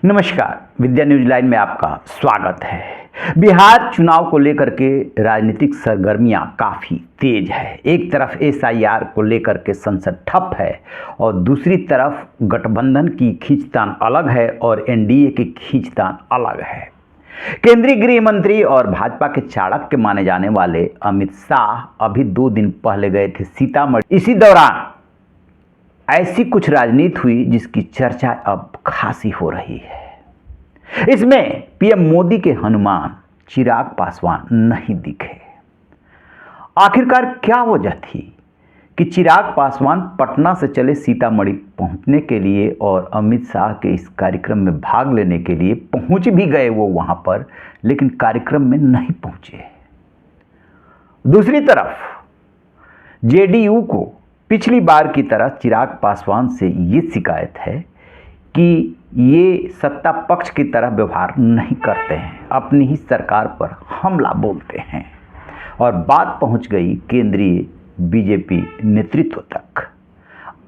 नमस्कार, विद्या news line में आपका स्वागत है। बिहार चुनाव को लेकर के राजनीतिक सरगर्मियां काफ़ी तेज है। एक तरफ एसआईआर को लेकर के संसद ठप है और दूसरी तरफ गठबंधन की खींचतान अलग है और एनडीए की खींचतान अलग है। केंद्रीय गृह मंत्री और भाजपा के चाणक्य माने जाने वाले अमित शाह अभी 2 दिन पहले गए थे सीतामढ़ी। इसी दौरान ऐसी कुछ राजनीति हुई जिसकी चर्चा अब खासी हो रही है। इसमें पीएम मोदी के हनुमान चिराग पासवान नहीं दिखे। आखिरकार क्या वजह थी कि चिराग पासवान पटना से चले सीतामढ़ी पहुंचने के लिए और अमित शाह के इस कार्यक्रम में भाग लेने के लिए पहुंच भी गए वो वहां पर, लेकिन कार्यक्रम में नहीं पहुंचे। दूसरी तरफ जेडीयू को पिछली बार की तरह चिराग पासवान से ये शिकायत है कि ये सत्ता पक्ष की तरह व्यवहार नहीं करते हैं, अपनी ही सरकार पर हमला बोलते हैं और बात पहुंच गई केंद्रीय बीजेपी नेतृत्व तक।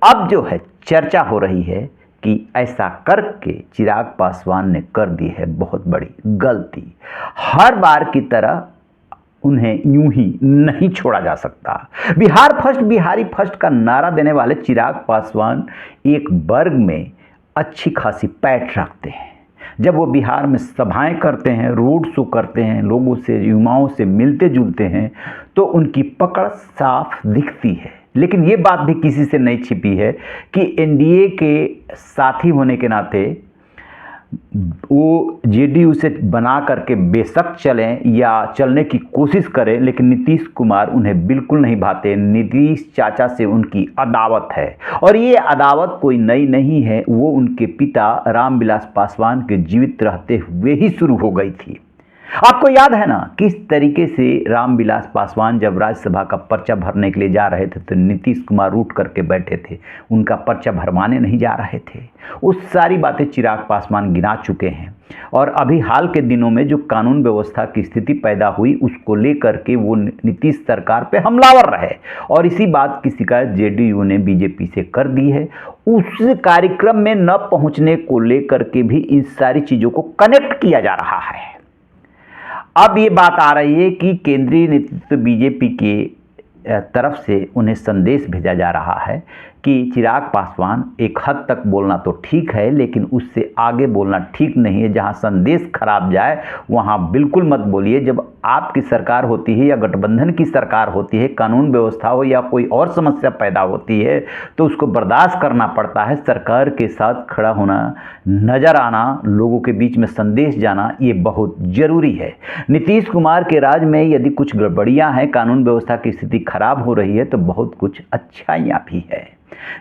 अब जो है चर्चा हो रही है कि ऐसा करके चिराग पासवान ने कर दी है बहुत बड़ी गलती। हर बार की तरह उन्हें यूं ही नहीं छोड़ा जा सकता। बिहार फर्स्ट, बिहारी फर्स्ट का नारा देने वाले चिराग पासवान एक वर्ग में अच्छी खासी पैठ रखते हैं। जब वो बिहार में सभाएं करते हैं, रोड शो करते हैं, लोगों से, युवाओं से मिलते जुलते हैं, तो उनकी पकड़ साफ दिखती है। लेकिन ये बात भी किसी से नहीं छिपी है कि एनडीए के साथी होने के नाते वो जेडीयू से बना करके बेशक चलें या चलने की कोशिश करें, लेकिन नीतीश कुमार उन्हें बिल्कुल नहीं भाते। नीतीश चाचा से उनकी अदावत है और ये अदावत कोई नई नहीं है, वो उनके पिता रामविलास पासवान के जीवित रहते हुए ही शुरू हो गई थी। आपको याद है ना किस तरीके से रामविलास पासवान जब राज्यसभा का पर्चा भरने के लिए जा रहे थे तो नीतीश कुमार उठ करके बैठे थे, उनका पर्चा भरवाने नहीं जा रहे थे। उस सारी बातें चिराग पासवान गिना चुके हैं और अभी हाल के दिनों में जो कानून व्यवस्था की स्थिति पैदा हुई उसको लेकर के वो नीतीश सरकार पे हमलावर रहे और इसी बात की शिकायत जेडीयू ने बीजेपी से कर दी है। उस कार्यक्रम में न पहुंचने को लेकर के भी इन सारी चीज़ों को कनेक्ट किया जा रहा है। अब ये बात आ रही है कि केंद्रीय नेतृत्व बीजेपी के तरफ से उन्हें संदेश भेजा जा रहा है कि चिराग पासवान एक हद तक बोलना तो ठीक है, लेकिन उससे आगे बोलना ठीक नहीं है। जहां संदेश खराब जाए वहां बिल्कुल मत बोलिए। जब आपकी सरकार होती है या गठबंधन की सरकार होती है, कानून व्यवस्था हो या कोई और समस्या पैदा होती है तो उसको बर्दाश्त करना पड़ता है। सरकार के साथ खड़ा होना, नज़र आना, लोगों के बीच में संदेश जाना, ये बहुत ज़रूरी है। नीतीश कुमार के राज में यदि कुछ गड़बड़ियाँ हैं, कानून व्यवस्था की स्थिति खराब हो रही है तो बहुत कुछ अच्छाइयाँ भी है।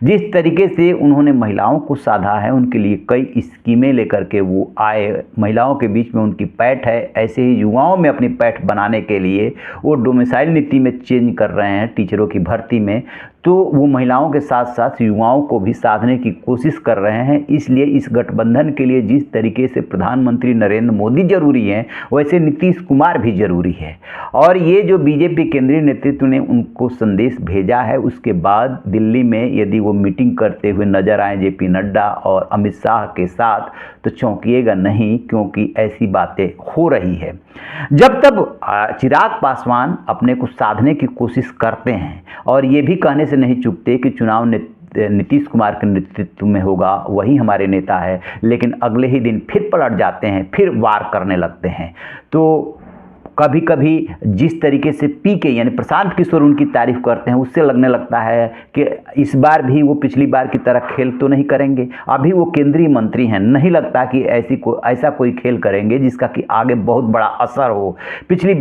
जिस तरीके से उन्होंने महिलाओं को साधा है, उनके लिए कई स्कीमें लेकर के वो आए, महिलाओं के बीच में उनकी पैठ है, ऐसे ही युवाओं में अपनी पैठ बनाने के लिए वो डोमिसाइल नीति में चेंज कर रहे हैं टीचरों की भर्ती में, तो वो महिलाओं के साथ साथ युवाओं को भी साधने की कोशिश कर रहे हैं। इसलिए इस गठबंधन के लिए जिस तरीके से प्रधानमंत्री नरेंद्र मोदी जरूरी हैं, वैसे नीतीश कुमार भी जरूरी है। और ये जो बीजेपी केंद्रीय नेतृत्व ने उनको संदेश भेजा है, उसके बाद दिल्ली में यदि वो मीटिंग करते हुए नजर आए जेपी नड्डा और अमित शाह के साथ, तो चौंकिएगा नहीं, क्योंकि ऐसी बातें हो रही है। जब तब चिराग पासवान अपने को साधने की कोशिश करते हैं और ये भी कहने से नहीं चूकते कि चुनाव नीतीश कुमार के नेतृत्व में होगा, वही हमारे नेता है, लेकिन अगले ही दिन फिर पलट जाते हैं, फिर वार करने लगते हैं। तो कभी कभी जिस तरीके से पीके यानी प्रशांत किशोर उनकी तारीफ करते हैं, उससे लगने लगता है कि इस बार भी वो पिछली बार की तरह खेल तो नहीं करेंगे। अभी वो केंद्रीय मंत्री हैं, नहीं लगता कि ऐसा कोई खेल करेंगे जिसका कि आगे बहुत बड़ा असर हो। पिछली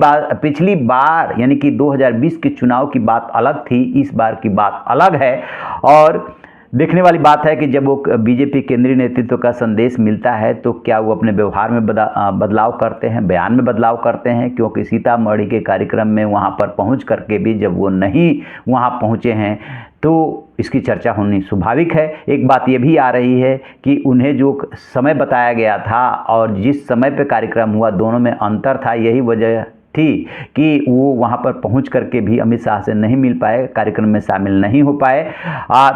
बार यानी कि 2020 के चुनाव की बात अलग थी, इस बार की बात अलग है। और देखने वाली बात है कि जब वो बीजेपी केंद्रीय नेतृत्व का संदेश मिलता है तो क्या वो अपने व्यवहार में बदलाव करते हैं, बयान में बदलाव करते हैं, क्योंकि सीतामढ़ी के कार्यक्रम में वहाँ पर पहुँच करके भी जब वो नहीं वहाँ पहुँचे हैं तो इसकी चर्चा होनी स्वाभाविक है। एक बात ये भी आ रही है कि उन्हें जो समय बताया गया था और जिस समय पे कार्यक्रम हुआ, दोनों में अंतर था। यही वजह थी कि वो वहाँ पर पहुँच करके भी अमित शाह से नहीं मिल पाए, कार्यक्रम में शामिल नहीं हो पाए।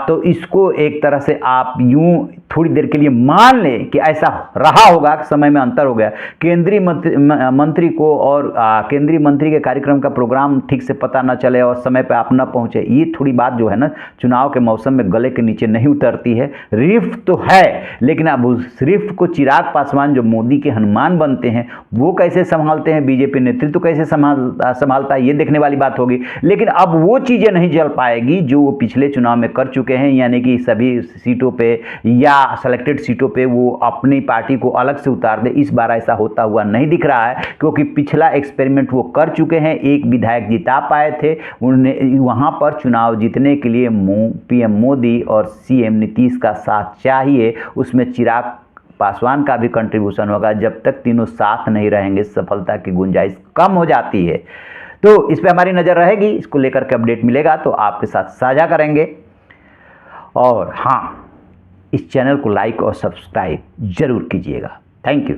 तो इसको एक तरह से आप यूँ थोड़ी देर के लिए मान लें कि ऐसा रहा होगा, समय में अंतर हो गया। केंद्रीय मंत्री को और केंद्रीय मंत्री के कार्यक्रम का प्रोग्राम ठीक से पता न चले और समय पर आप न पहुँचे, ये थोड़ी बात जो है ना चुनाव के मौसम में गले के नीचे नहीं उतरती है। रिफ्ट तो है, लेकिन अब उस रिफ्ट को चिराग पासवान जो मोदी के हनुमान बनते हैं वो कैसे संभालते हैं, बीजेपी नेतृत्व कैसे संभालता है, ये देखने वाली बात होगी। लेकिन अब वो चीज़ें नहीं चल पाएगी जो वो पिछले चुनाव में कर चुके हैं, यानी कि सभी सीटों पे या सेलेक्टेड सीटों पे वो अपनी पार्टी को अलग से उतार दे। इस बार ऐसा होता हुआ नहीं दिख रहा है, क्योंकि पिछला एक्सपेरिमेंट वो कर चुके हैं। एक विधायक जिता पाए थे, उन्हें वहाँ पर चुनाव जीतने के लिए पीएम मोदी और सीएम नीतीश का साथ चाहिए, उसमें चिराग पासवान का भी कंट्रीब्यूशन होगा। जब तक तीनों साथ नहीं रहेंगे सफलता की गुंजाइश कम हो जाती है। तो इस पे हमारी नज़र रहेगी, इसको लेकर के अपडेट मिलेगा तो आपके साथ साझा करेंगे। और हाँ, इस चैनल को लाइक और सब्सक्राइब जरूर कीजिएगा। Thank you.